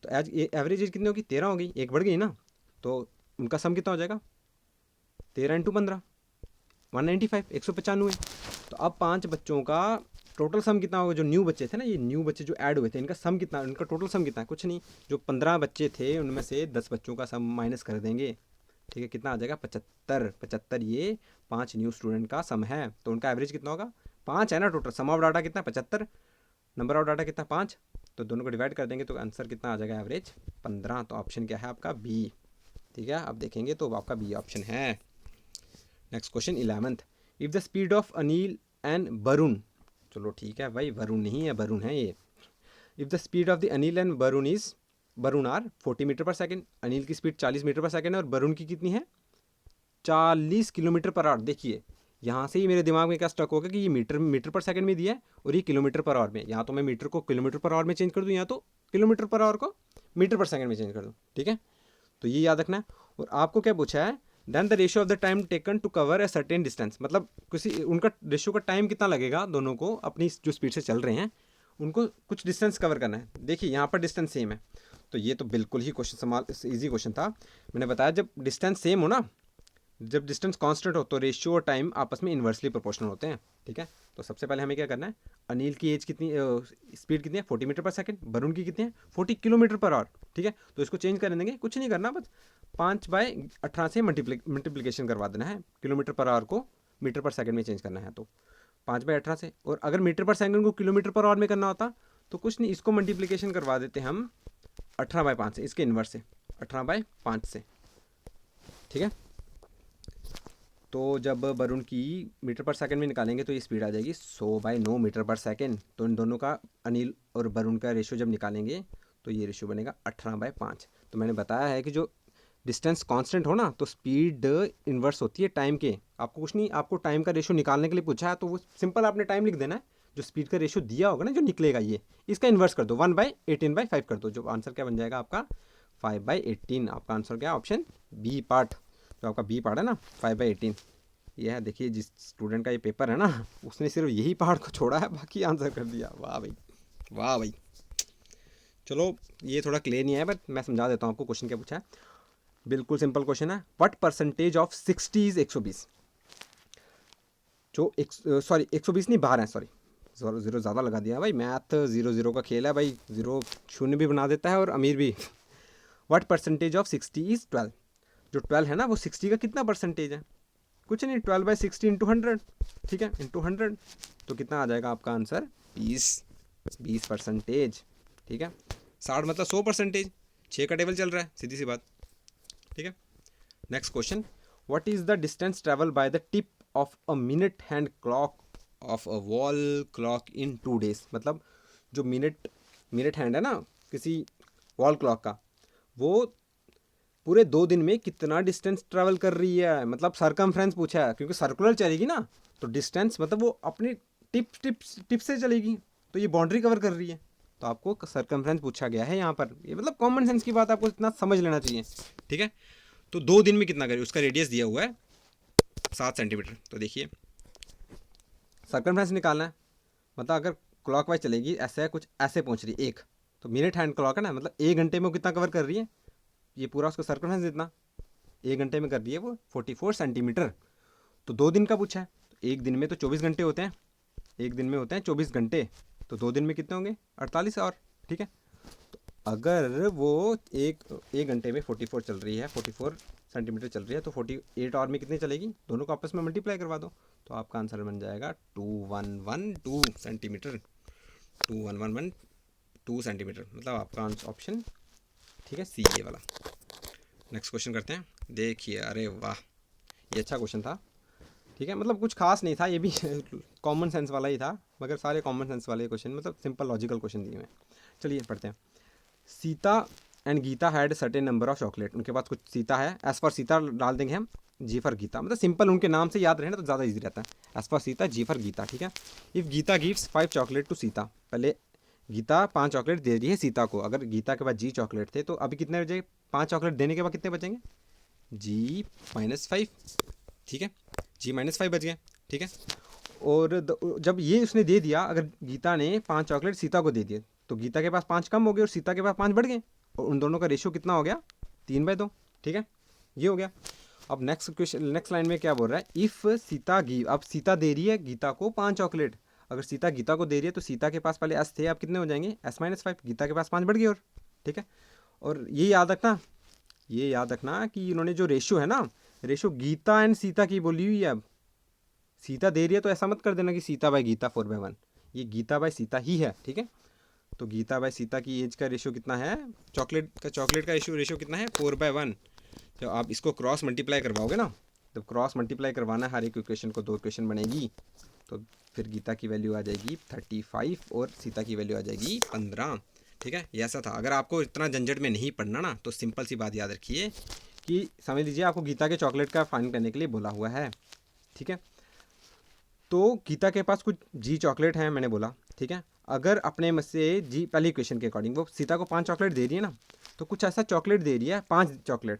तो एवरेज एज कितनी होगी? 13 हो गई, एक बढ़ गई ना। तो उनका सम कितना हो जाएगा? 13 × 15, 195, 195। तो अब 5 बच्चों का टोटल सम कितना होगा? जो न्यू बच्चे थे ना, ये न्यू बच्चे जो ऐड हुए थे, इनका सम कितना, इनका टोटल सम कितना है? कुछ नहीं, जो 15 बच्चे थे उनमें से 10 बच्चों का सम माइनस कर देंगे। ठीक है, कितना आ जाएगा? 75। 75 ये 5 न्यू स्टूडेंट का सम है। तो उनका एवरेज कितना होगा? 5 है ना टोटल, सम ऑफ डाटा कितना? 75, नंबर ऑफ डाटा कितना? 5। तो दोनों को डिवाइड कर देंगे, तो आंसर कितना आ जाएगा? एवरेज 15। तो ऑप्शन क्या है आपका? बी। ठीक है, अब देखेंगे तो आपका बी ऑप्शन है। Next question 11th। If the speed of Anil and Varun, चलो ठीक है भाई, वरुण नहीं है, वरुण है ये। If the speed of the Anil and Varun are 40 metre per second, Anil की स्पीड 40 मीटर पर सेकेंड है और वरुण की कितनी है? 40 किलोमीटर पर आवर। देखिए यहाँ से ही मेरे दिमाग में क्या स्टक होगा कि ये मीटर पर सेकंड में दिया है और ये किलोमीटर पर आवर में। यहाँ तो मैं मीटर को किलोमीटर पर आवर में चेंज कर दूँ, यहाँ तो किलोमीटर पर आवर को मीटर पर सेकंड में चेंज कर दूँ। ठीक है, तो ये याद रखना है। और आपको क्या पूछा है? Then the ratio of the time taken to cover a certain distance, मतलब किसी उनका रेशियो का टाइम कितना लगेगा दोनों को अपनी जो स्पीड से चल रहे हैं उनको कुछ डिस्टेंस कवर करना है। देखिए यहाँ पर डिस्टेंस सेम है, तो ये तो बिल्कुल ही क्वेश्चन ईजी क्वेश्चन था। मैंने बताया जब डिस्टेंस सेम हो ना, जब डिस्टेंस कांस्टेंट हो, तो रेशियो और टाइम आपस में इन्वर्सली प्रोपोर्शनल होते हैं। ठीक है, तो सबसे पहले हमें क्या करना है? अनिल की एज कितनी, स्पीड कितनी है? 40 मीटर पर सेकंड। वरुण की कितनी है? 40 किलोमीटर पर आवर। ठीक है, तो इसको चेंज कर देंगे, कुछ नहीं करना, बस 5/18 से मल्टीप्लिकेशन करवा देना है। किलोमीटर पर आवर को मीटर पर सेकंड में चेंज करना है, तो 5/18 से। और अगर मीटर पर सेकंड को किलोमीटर पर आवर में करना होता तो कुछ नहीं, इसको मल्टीप्लिकेशन करवा देते हम 18/5 से, इसके इन्वर्स से 18/5 से। ठीक है, तो जब वरुण की मीटर पर सेकंड में निकालेंगे तो ये स्पीड आ जाएगी 100/9 मीटर पर सेकंड। तो इन दोनों का, अनिल और वरुण का रेशियो जब निकालेंगे तो ये रेशियो बनेगा 18/5। तो मैंने बताया है कि जो डिस्टेंस कांस्टेंट हो ना, तो स्पीड इन्वर्स होती है टाइम के। आपको कुछ नहीं, आपको टाइम का रेशियो निकालने के लिए पूछा है, तो वो सिंपल आपने टाइम लिख देना है। जो स्पीड का रेशियो दिया होगा ना, जो निकलेगा, ये इसका इन्वर्स कर दो, 1/18/5 कर दो। जो आंसर क्या बन जाएगा आपका? 5/18। आपका आंसर क्या है? Option B part. जो आपका बी पार्ट है ना, 5/18, ये है। देखिए जिस स्टूडेंट का ये पेपर है ना, उसने सिर्फ यही पार्ट को छोड़ा है, बाकी आंसर कर दिया। वाह भाई, वाह भाई। चलो ये थोड़ा क्लियर नहीं है, बट मैं समझा देता हूँ आपको क्वेश्चन क्या पूछा है। बिल्कुल सिंपल क्वेश्चन है। What percentage of 60 is 120? जो 120 नहीं, 12 है, सॉरी, जीरो ज़्यादा लगा दिया भाई। मैथ 0 का खेल है भाई, जीरो शून्य भी बना देता है और अमीर भी। What percentage of 60 is 12? जो 12 है ना, वो 60 का कितना परसेंटेज है? कुछ नहीं, 12/60 इंटू 100। ठीक है, इंटू 100, तो कितना आ जाएगा आपका आंसर? 20%। ठीक है, 60 मतलब 100%। 6 का टेबल चल रहा है, सीधी सी बात। ठीक है, next question. What is the distance travel by the tip of a minute hand clock of a wall clock in 2 days? मतलब जो मिनट हैंड है ना किसी वॉल क्लॉक का, वो पूरे 2 दिन में कितना डिस्टेंस ट्रैवल कर रही है। मतलब सरकमफ्रेंस पूछा है, क्योंकि सर्कुलर चलेगी ना, तो डिस्टेंस मतलब वो अपनी टिप से चलेगी, तो ये बाउंड्री कवर कर रही है। तो आपको सरकमफ्रेंस पूछा गया है यहाँ पर। ये मतलब कॉमन सेंस की बात, आपको इतना समझ लेना चाहिए। ठीक है, तो 2 दिन में कितना करें, उसका रेडियस दिया हुआ है 7 सेंटीमीटर। तो देखिए सर्कमफ्रेंस निकालना है, मतलब अगर क्लॉकवाइज चलेगी, ऐसे कुछ ऐसे पहुँच रही है एक, तो मिनट हैंड क्लॉक है ना, मतलब 1 घंटे में वो कितना कवर कर रही है? ये पूरा उसका सर्कमफ्रेंस इतना 1 घंटे में कर दिए वो 44 सेंटीमीटर। तो 2 दिन का पूछा है, तो एक दिन में तो 24 घंटे होते हैं, एक दिन में होते हैं 24 घंटे, तो 2 दिन में कितने होंगे 48 और, ठीक है। तो अगर वो एक घंटे में 44 चल रही है, 44 सेंटीमीटर चल रही है, तो 48 आवर में कितनी चलेगी, दोनों को आपस में मल्टीप्लाई करवा दो, तो आपका आंसर बन जाएगा 2112 सेंटीमीटर, 2112 सेंटीमीटर, मतलब आपका ऑप्शन ठीक है सी ये वाला। नेक्स्ट क्वेश्चन करते हैं। देखिए, अरे वाह, ये अच्छा क्वेश्चन था, ठीक है, मतलब कुछ खास नहीं था, ये भी कॉमन सेंस वाला ही था, मगर सारे कॉमन सेंस वाले क्वेश्चन, मतलब सिंपल लॉजिकल क्वेश्चन दिए हुए हैं। चलिए पढ़ते हैं। Sita and Gita had certain number of chocolate, उनके पास कुछ सीता है, एज फॉर सीता डाल देंगे हम, जी फॉर गीता, मतलब सिंपल उनके नाम से याद रहे ना तो ज़्यादा इजी रहता है। S for Sita, G for Gita, ठीक है। If Gita gives 5 chocolate to Sita, पहले गीता 5 चॉकलेट दे रही है सीता को, अगर गीता के पास जी चॉकलेट थे तो अभी कितने बचे, 5 चॉकलेट देने के बाद कितने बचेंगे, जी -5, ठीक है, जी -5 बच गए, ठीक है। और जब ये उसने दे दिया, अगर गीता ने 5 चॉकलेट सीता को दे दिए, तो गीता के पास 5 कम हो गए और सीता के पास 5 बढ़ गए, और उन दोनों का रेशियो कितना हो गया, 3/2, ठीक है, ये हो गया। अब नेक्स्ट क्वेश्चन, नेक्स्ट लाइन में क्या बोल रहा है, इफ़ सीता गिव, अब सीता दे रही है गीता को 5 चॉकलेट, अगर सीता गीता को दे रही है तो सीता के पास पहले एस थे, अब कितने हो जाएंगे, S-5, गीता के पास 5 बढ़ गए, और ठीक है। और ये याद रखना, ये याद रखना कि इन्होंने जो रेशियो है ना, रेशियो गीता एंड सीता की बोली हुई है। अब सीता दे रही है तो ऐसा मत कर देना कि सीता बाय गीता 4/1, ये गीता बाय सीता ही है, ठीक है। तो गीता बाय सीता की एज का रेशियो कितना है, चॉकलेट का रेशियो कितना है, 4/1। जब आप इसको क्रॉस मल्टीप्लाई करवाओगे ना, जब क्रॉस मल्टीप्लाई करवाना है हर एक इक्वेशन को, 2 इक्वेशन बनेगी, तो फिर गीता की वैल्यू आ जाएगी 35 और सीता की वैल्यू आ जाएगी 15, ठीक है। ये ऐसा था। अगर आपको इतना झंझट में नहीं पढ़ना ना, तो सिंपल सी बात याद रखिए कि समझ लीजिए आपको गीता के चॉकलेट का फाइंड करने के लिए बोला हुआ है, ठीक है। तो गीता के पास कुछ जी चॉकलेट हैं, मैंने बोला, ठीक है। अगर अपने में से जी, पहली इक्वेशन के अकॉर्डिंग वो सीता को 5 चॉकलेट दे रही है ना, तो कुछ ऐसा चॉकलेट दे रही है 5 चॉकलेट,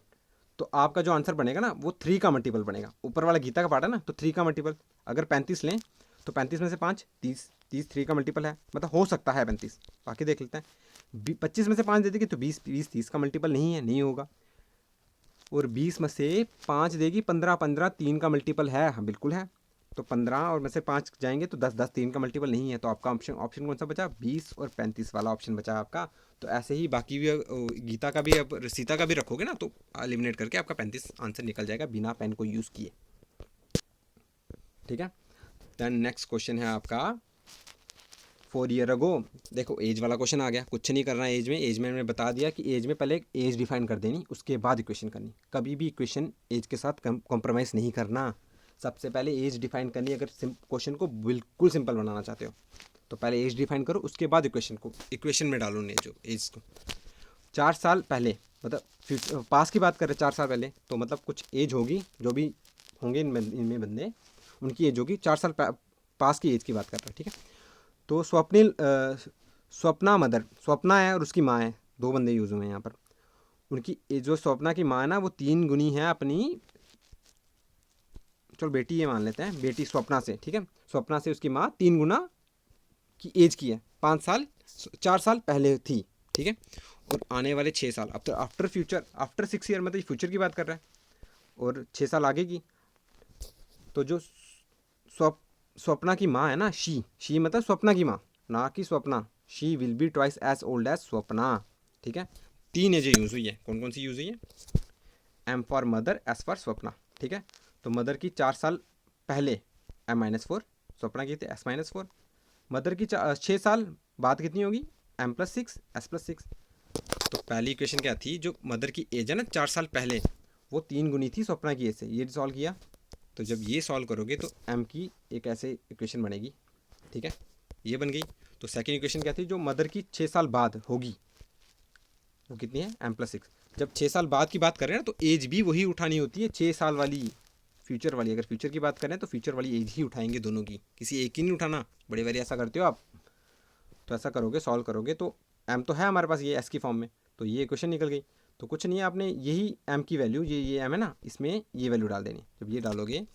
तो आपका जो आंसर बनेगा ना वो 3 का मल्टीपल बनेगा, ऊपर वाला गीता का पार्ट है ना, तो 3 का मल्टीपल, अगर 35 लें तो 35 में से 5 30, 30 3 का मल्टीपल है, मतलब हो सकता है 35, बाकी देख लेते हैं। 25 में से 5 दे देगी तो 20, 20 30 का मल्टीपल नहीं है, नहीं होगा। और 20 में से 5 देगी 15, 15 3 का मल्टीपल है, हाँ बिल्कुल है। तो 15 और में से 5 जाएंगे तो 10, 10 3 का मल्टीपल नहीं है, तो आपका ऑप्शन कौन सा बचा, 20 और 35 वाला ऑप्शन बचा आपका। तो ऐसे ही बाकी भी गीता का भी, अब सीता का भी रखोगे ना, तो एलिमिनेट करके आपका 35 आंसर निकल जाएगा बिना पेन को यूज़ किए, ठीक है। देन नेक्स्ट क्वेश्चन है आपका 4 ईयर अगो। देखो एज वाला क्वेश्चन आ गया, कुछ नहीं करना एज में मैंने बता दिया कि एज में पहले एज डिफाइन कर देनी, उसके बाद इक्वेशन करनी, कभी भी इक्वेशन एज के साथ कॉम्प्रोमाइज़ नहीं करना, सबसे पहले एज डिफाइन करनी। अगर क्वेश्चन को बिल्कुल सिंपल बनाना चाहते हो तो पहले एज डिफाइन करो, उसके बाद इक्वेशन में डालो नहीं जो एज को। 4 साल पहले, मतलब पास की बात करें 4 साल पहले, तो मतलब कुछ एज होगी, जो भी होंगे इनमें बंदे, उनकी एज होगी 4 साल पास की एज की बात कर रहा है, ठीक है। तो स्वप्ना मदर, स्वप्ना है और उसकी माँ है, 2 बंदे यूज़ हुए हैं यहाँ पर। उनकी जो स्वप्ना की माँ है ना, वो 3 गुनी है अपनी, चलो बेटी ये मान लेते हैं, बेटी स्वप्ना से, ठीक है। स्वप्ना से उसकी माँ 3 गुना की एज की है, 5 साल 4 साल पहले थी, ठीक है। और आने वाले 6 साल, अब तो आफ्टर 6 ईयर, मतलब फ्यूचर की बात कर रहा है, और 6 साल आगे की। तो जो स्वप्ना की माँ है ना, शी मतलब स्वप्ना की माँ, ना कि Swapna, she will be twice as old as Swapna, ठीक है। 3 एजें यूज़ हुई है, कौन कौन सी यूज़ हुई है, M for mother, S for Swapna, ठीक है। तो मदर की 4 साल पहले M-4, स्वप्ना की थी S-4, मदर की 6 साल बाद कितनी होगी, M+6 S+6। तो पहली इक्वेशन क्या थी, जो मदर की एज है ना 4 साल पहले, वो 3 गुनी थी स्वप्ना की एज से, ये सॉल्व किया। तो जब ये सॉल्व करोगे तो एम की एक ऐसे इक्वेशन बनेगी, ठीक है, ये बन गई। तो सेकेंड इक्वेशन क्या थी, जो मदर की 6 साल बाद होगी, वो कितनी है, M+6। जब 6 साल बाद की बात करें ना, तो एज भी वही उठानी होती है, 6 साल वाली, फ्यूचर वाली। अगर फ्यूचर की बात करें तो फ्यूचर वाली एज ही उठाएंगे दोनों की, किसी एक ही नहीं उठाना, बड़े बारी ऐसा करते हो आप। तो ऐसा करोगे, सॉल्व करोगे, तो एम तो है हमारे पास ये एस की फॉर्म में, तो ये इक्वेशन निकल गई। तो कुछ नहीं है, आपने यही एम की वैल्यू, ये एम है ना, इसमें ये वैल्यू डाल देनी। जब ये डालोगे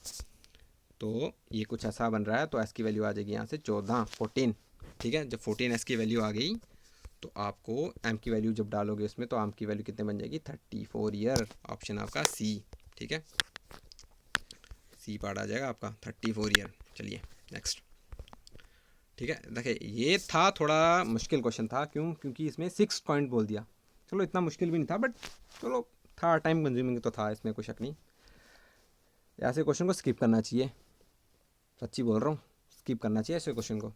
तो ये कुछ ऐसा बन रहा है, तो एस की वैल्यू आ जाएगी यहाँ से 14, ठीक है। जब 14 एस की वैल्यू आ गई तो आपको एम की वैल्यू जब डालोगे उसमें तो एम की वैल्यू कितने बन जाएगी 34 ईयर। ऑप्शन आपका सी। ठीक है, सी पार्ट आ जाएगा आपका 34 ईयर। चलिए नेक्स्ट। ठीक है, देखिए ये था थोड़ा मुश्किल क्वेश्चन था, क्यों? क्योंकि इसमें 6 पॉइंट बोल दिया। चलो इतना मुश्किल भी नहीं था, बट चलो था, टाइम कंज्यूमिंग तो था, इसमें कोई शक नहीं। ऐसे क्वेश्चन को स्किप करना चाहिए, सच्ची बोल रहा हूँ, स्किप करना चाहिए ऐसे क्वेश्चन को,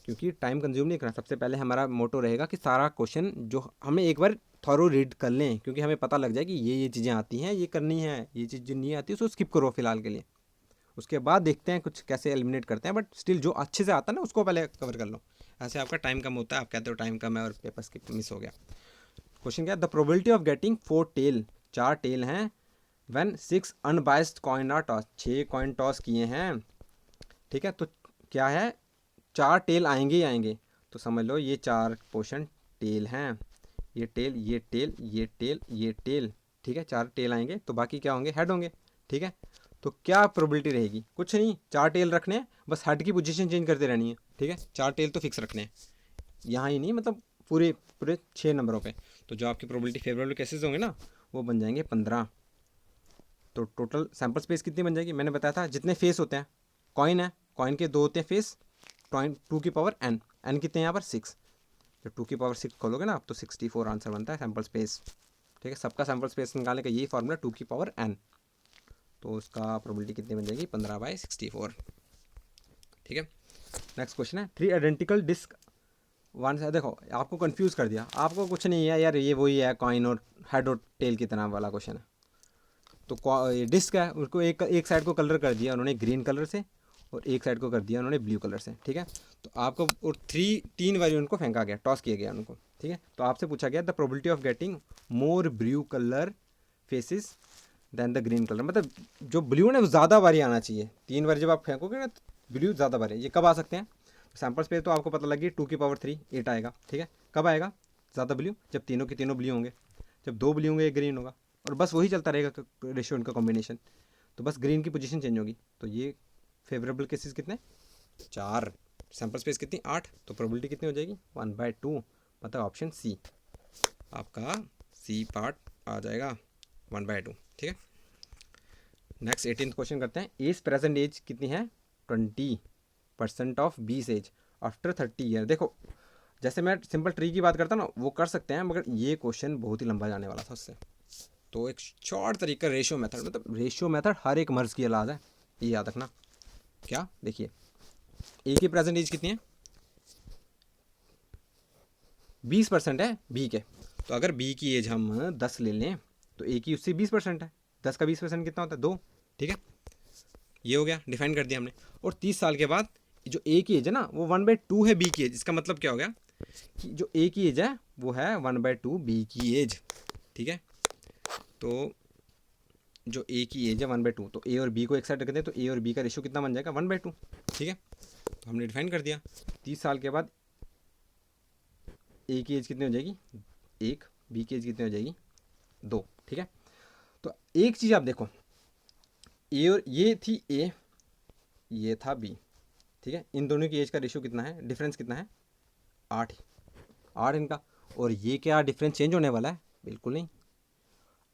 क्योंकि टाइम कंज्यूम नहीं करना। सबसे पहले हमारा मोटो रहेगा कि सारा क्वेश्चन जो हमें एक बार थॉरो रीड कर लें, क्योंकि हमें पता लग जाए कि ये चीज़ें आती हैं, ये करनी है, ये चीज़ जो नहीं आती उसको स्किप करो फिलहाल के लिए। उसके बाद देखते हैं कुछ कैसे एलिमिनेट करते हैं, बट स्टिल जो अच्छे से आता है ना उसको पहले कवर कर लो। ऐसे आपका टाइम कम होता है, आप कहते हो टाइम कम है और पेपर स्किप मिस हो गया। क्वेश्चन क्या है? The probability of getting 4 tail, 4 tail हैं, when 6 unbiased coin are toss, 6 coin toss किए हैं। ठीक है, तो क्या है? 4 टेल आएंगे ही आएंगे। तो समझ लो ये 4 पोर्शन टेल हैं, ये टेल, ये टेल, ये टेल, ये टेल। ठीक है, 4 टेल आएंगे, तो बाकी क्या होंगे? हेड होंगे। ठीक है, तो क्या प्रोबेबिलिटी रहेगी? कुछ नहीं, 4 टेल रखने हैं, बस हेड की पोजीशन चेंज करते रहनी है। ठीक है, 4 टेल तो फिक्स रखने हैं, यहाँ ही नहीं, मतलब पूरे पूरे 6 नंबरों पे। तो जो आपकी प्रोबेबिलिटी फेवरेबल केसेस होंगे ना, वो बन जाएंगे 15। तो टोटल सैम्पल स्पेस कितनी बन जाएगी? मैंने बताया था जितने फेस होते हैं, कॉइन है, कॉइन के 2 होते हैं फेस, 2 की पावर एन, एन कितने हैं यहाँ पर? 6। जब 2 की पावर 6 खोलोगे ना आप, तो 64 आंसर बनता है सैम्पल स्पेस। ठीक है, सबका सैम्पल स्पेस निकालने का यही फॉर्मूला 2 की पावर एन। तो उसका प्रोबेबिलिटी कितनी बन जाएगी? 15/64। ठीक है, नेक्स्ट क्वेश्चन है 3 आइडेंटिकल डिस्क वन से। देखो आपको कंफ्यूज कर दिया, आपको कुछ नहीं है यार, ये वही है कॉइन और हेड और टेल की तरह वाला क्वेश्चन है। तो ये डिस्क है, उसको एक साइड को कलर कर दिया उन्होंने ग्रीन कलर से, और एक साइड को कर दिया उन्होंने ब्लू कलर से। ठीक है, तो आपको और 3 बारी उनको फेंका गया, टॉस किया गया उनको। ठीक है, तो आपसे पूछा गया the probability of getting more blue colour faces than the green colour, मतलब जो ब्लू है ना वो ज़्यादा बारी आना चाहिए। 3 बार जब आप फेंकोगे ना तो ब्लू ज़्यादा बारी, ये कब आ सकते हैं? सैम्पल स्पेस तो आपको पता लगी 2 की पावर 3 8 आएगा। ठीक है, कब आएगा ज़्यादा ब्लू? जब तीनों के तीनों ब्लू होंगे, जब 2 ब्लू होंगे 1 ग्रीन होगा, और बस वही चलता रहेगा रेशियो इनका कॉम्बिनेशन। तो बस ग्रीन की पोजीशन चेंज होगी। तो ये फेवरेबल केसेस कितने? 4। सैम्पल स्पेस कितनी? 8। तो प्रोबेबिलिटी कितनी हो जाएगी? 1/2। मतलब ऑप्शन सी आपका, सी पार्ट आ जाएगा 1/2। ठीक है, नेक्स्ट 18th क्वेश्चन करते हैं। एज प्रेजेंट एज कितनी है? 20% ऑफ 20 एज आफ्टर 30 ईयर। देखो जैसे मैं सिंपल ट्री की बात करता ना, वो कर सकते हैं, मगर ये क्वेश्चन बहुत ही लंबा जाने वाला था उससे। तो एक शॉर्ट तरीका रेशियो मेथड, मतलब रेशियो मेथड हर एक मर्ज की अलग है, ये याद रखना। क्या? देखिए ए की प्रेजेंट एज कितनी है? 20% है बी के। तो अगर बी की एज हम 10 ले लें तो ए की उससे 20% है। 10 का 20% कितना होता है? 2। ठीक है, ये हो गया, डिफाइन कर दिया हमने। और 30 साल के बाद जो ए की एज है ना वो 1/2 है बी की एज। इसका मतलब क्या हो गया कि जो ए की एज है वो है 1/2 बी की एज। ठीक है, तो जो ए की एज है 1/2, तो ए और बी को एक साइड रख दें तो ए और बी का रेशियो कितना बन जाएगा? 1/2। ठीक है, तो हमने डिफाइन कर दिया। 30 साल के बाद ए की एज कितनी हो जाएगी? 1। बी की एज कितनी हो जाएगी? 2। ठीक है, तो एक चीज़ आप देखो, ए और ये थी ए, ये था बी। ठीक है, इन दोनों की एज का रेशियो कितना है? डिफरेंस कितना है? 8। 8 इनका। और ये क्या डिफरेंस चेंज होने वाला है? बिल्कुल नहीं।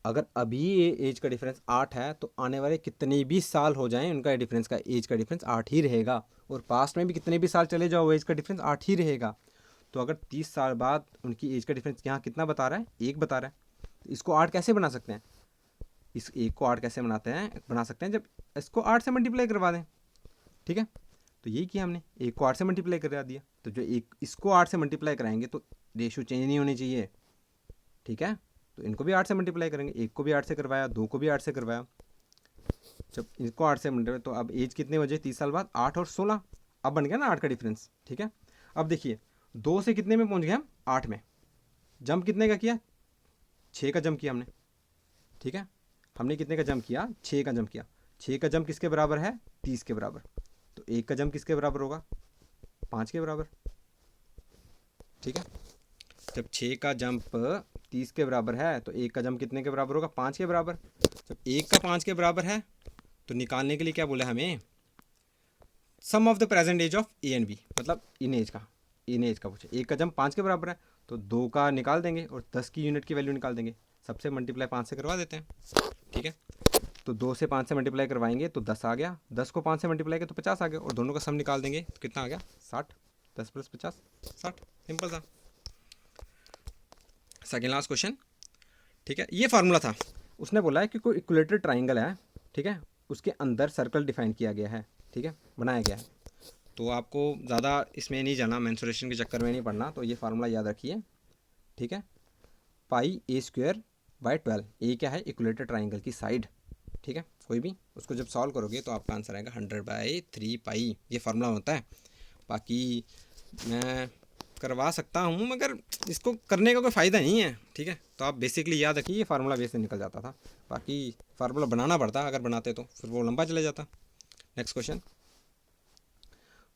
अगर अभी ये एज का डिफरेंस 8 है तो आने वाले कितने भी साल हो जाएं उनका डिफरेंस का एज का डिफरेंस 8 ही रहेगा। और पास्ट में भी कितने भी साल चले जाओ एज का डिफरेंस 8 ही रहेगा। तो अगर 30 साल बाद उनकी एज का डिफरेंस यहाँ कितना बता रहा है? 1 बता रहा है। तो इसको 8 कैसे बना सकते हैं? इस 1 को 8 कैसे बना सकते हैं? जब इसको 8 से मल्टीप्लाई करवा दें। ठीक है, तो यही किया हमने, 1 को 8 से मल्टीप्लाई करा दिया। तो जो एक इसको 8 से मल्टीप्लाई कराएंगे तो रेशियो चेंज नहीं होनी चाहिए। ठीक है, तो इनको भी 8 से मल्टीप्लाई करेंगे, 1 को भी 8 से करवाया, 2 को भी 8 से करवाया। जब इनको 8 से मल्टीप्लाई, तो अब एज कितने बजे 30 साल बाद? 8 और 16। अब बन गया ना 8 का डिफरेंस। ठीक है, अब देखिए 2 से कितने में पहुंच गए हम? 8 में। जंप कितने का किया? 6 का जंप किया हमने। ठीक है, हमने कितने का जंप किया? 6 का जंप किया। 6 का जंप किसके बराबर है? 30 के बराबर। तो 1 का जंप किसके बराबर होगा? 5 के बराबर। ठीक है, जब 6 का जंप 30 के बराबर है तो 1 का जंप कितने के बराबर होगा? 5 के बराबर। जब 1 का 5 के बराबर है तो निकालने के लिए क्या बोला हमें? Sum of the present age of A and B, मतलब इन एज का पूछे। 1 का जंप 5 के बराबर है तो 2 का निकाल देंगे और 10 की यूनिट की वैल्यू निकाल देंगे। सबसे मल्टीप्लाई 5 से करवा देते हैं, ठीक है। तो 2 से 5 से मल्टीप्लाई करवाएंगे तो 10 आ गया, 10 को 5 से मल्टीप्लाई किया तो 50 आ गया, और दोनों का सम निकाल देंगे तो कितना आ गया 60। 10 + 50 60, सिंपल था। सेकेंड लास्ट क्वेश्चन, ठीक है। ये फार्मूला था, उसने बोला है कि कोई इक्विलेटरल ट्राइंगल है, ठीक है, उसके अंदर सर्कल डिफाइन किया गया है, ठीक है, बनाया गया है। तो आपको ज़्यादा इसमें नहीं जाना, मेंसुरेशन के चक्कर में नहीं पड़ना, तो ये फार्मूला याद रखिए, ठीक है। πa²/12, ए क्या है, इक्विलेटरल ट्राइंगल की साइड, ठीक है। कोई भी उसको जब सॉल्व करोगे तो आपका आंसर आएगा 100/3π, ये फार्मूला होता है। बाकी मैं करवा सकता हूँ मगर इसको करने का कोई फ़ायदा नहीं है, ठीक है। तो आप बेसिकली याद रखिए, ये फार्मूला बेस से निकल जाता था, बाकी फार्मूला बनाना पड़ता, अगर बनाते तो फिर वो लंबा चला जाता। नेक्स्ट क्वेश्चन,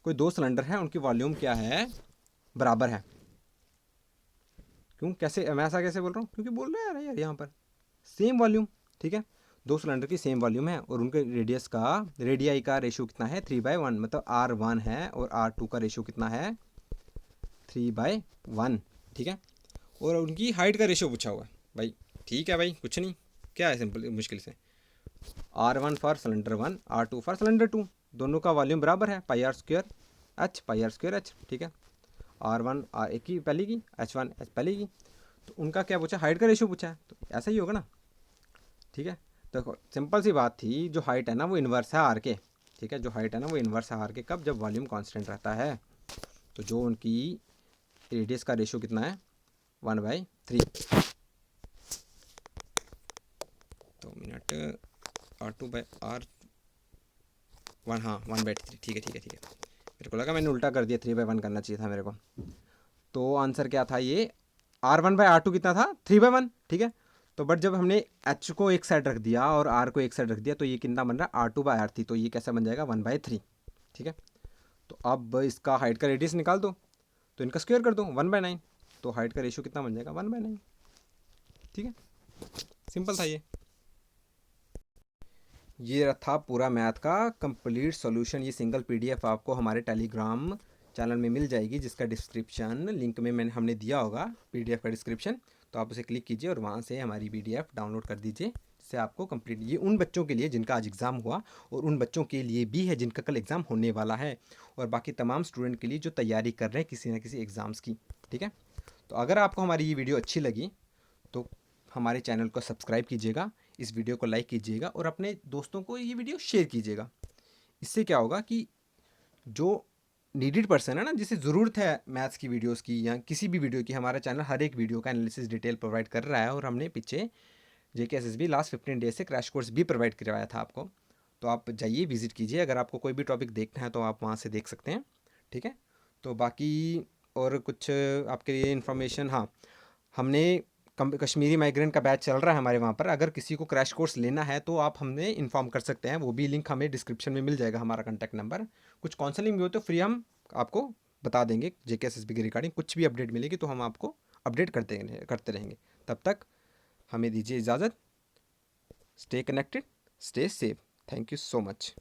कोई 2 सिलेंडर है, उनकी वॉल्यूम क्या है, बराबर है। क्यों, कैसे, मैं ऐसा कैसे बोल रहा हूँ, क्योंकि बोल रहे हैं यार यहाँ पर सेम वॉल्यूम, ठीक है। 2 सिलेंडर की सेम वॉल्यूम है और उनके रेडियाई का रेशियो कितना है 3/1, मतलब R1 है और R2 का रेशियो कितना है 3/1, ठीक है। और उनकी हाइट का रेशियो पूछा हुआ है भाई, ठीक है भाई, कुछ नहीं, क्या है सिंपल मुश्किल से, R1 for cylinder 1, R2 for cylinder 2, दोनों का वॉल्यूम बराबर है πr²h πr²h, ठीक है। R1 एक की पहले की, H1 H पहले की, तो उनका क्या पूछा, हाइट का रेशियो पूछा है, तो ऐसा ही होगा ना, ठीक है। देखो सिंपल सी बात थी, जो हाइट है ना वो इन्वर्स है आर के, ठीक है, जो हाइट है ना वो इन्वर्स है आर के, कब, जब वॉल्यूम कांस्टेंट रहता है। तो जो उनकी रेडियस का रेशियो कितना है 1/3, तो मिनट R2/R1, हाँ 1/3, ठीक है ठीक है ठीक है। मेरे को लगा मैंने उल्टा कर दिया, 3/1 करना चाहिए था मेरे को। तो आंसर क्या था, ये R1/R2 कितना था 3/1, ठीक है। तो बट जब हमने H को एक साइड रख दिया और R को एक साइड रख दिया तो ये कितना बन रहा है R2/R3, तो ये कैसा बन जाएगा 1/3, ठीक है। तो अब इसका हाइट का रेडियस निकाल दो, तो इनका स्क्वायर कर दो 1/9, तो हाइट का रेशियो कितना बन जाएगा 1/9, ठीक है, सिंपल था ये था पूरा मैथ का कंप्लीट सॉल्यूशन। ये सिंगल पीडीएफ आपको हमारे टेलीग्राम चैनल में मिल जाएगी, जिसका डिस्क्रिप्शन लिंक में हमने दिया होगा, पीडीएफ का डिस्क्रिप्शन, तो आप उसे क्लिक कीजिए और वहाँ से हमारी पीडीएफ डाउनलोड कर दीजिए, जिससे आपको कंप्लीट, ये उन बच्चों के लिए जिनका आज एग्ज़ाम हुआ और उन बच्चों के लिए भी है जिनका कल एग्ज़ाम होने वाला है, और बाकी तमाम स्टूडेंट के लिए जो तैयारी कर रहे हैं किसी न किसी एग्ज़ाम्स की, ठीक है। तो अगर आपको हमारी ये वीडियो अच्छी लगी तो हमारे चैनल को सब्सक्राइब कीजिएगा, इस वीडियो को लाइक कीजिएगा और अपने दोस्तों को ये वीडियो शेयर कीजिएगा। इससे क्या होगा कि जो नीडेड पर्सन है ना, जिसे ज़रूरत है मैथ्स की वीडियोस की या किसी भी वीडियो की, हमारा चैनल हर एक वीडियो का एनालिसिस डिटेल प्रोवाइड कर रहा है, और हमने पीछे JKSSB लास्ट 15 डेज से क्रैश कोर्स भी प्रोवाइड करवाया था आपको, तो आप जाइए विजिट कीजिए, अगर आपको कोई भी टॉपिक देखना है तो आप वहाँ से देख सकते हैं, ठीक है। तो बाकी और कुछ आपके लिए इन्फॉर्मेशन, हाँ, हमने कश्मीरी माइग्रेंट का बैच चल रहा है हमारे वहाँ पर, अगर किसी को क्रैश कोर्स लेना है तो आप हमें इन्फॉर्म कर सकते हैं, वो भी लिंक हमें डिस्क्रिप्शन में मिल जाएगा, हमारा कॉन्टैक्ट नंबर। कुछ काउंसलिंग भी हो तो फ्री हम आपको बता देंगे, JKSSB की रिगार्डिंग कुछ भी अपडेट मिलेगी तो हम आपको अपडेट करते रहेंगे। तब तक हमें दीजिए इजाज़त, stay connected, stay safe, thank you so much.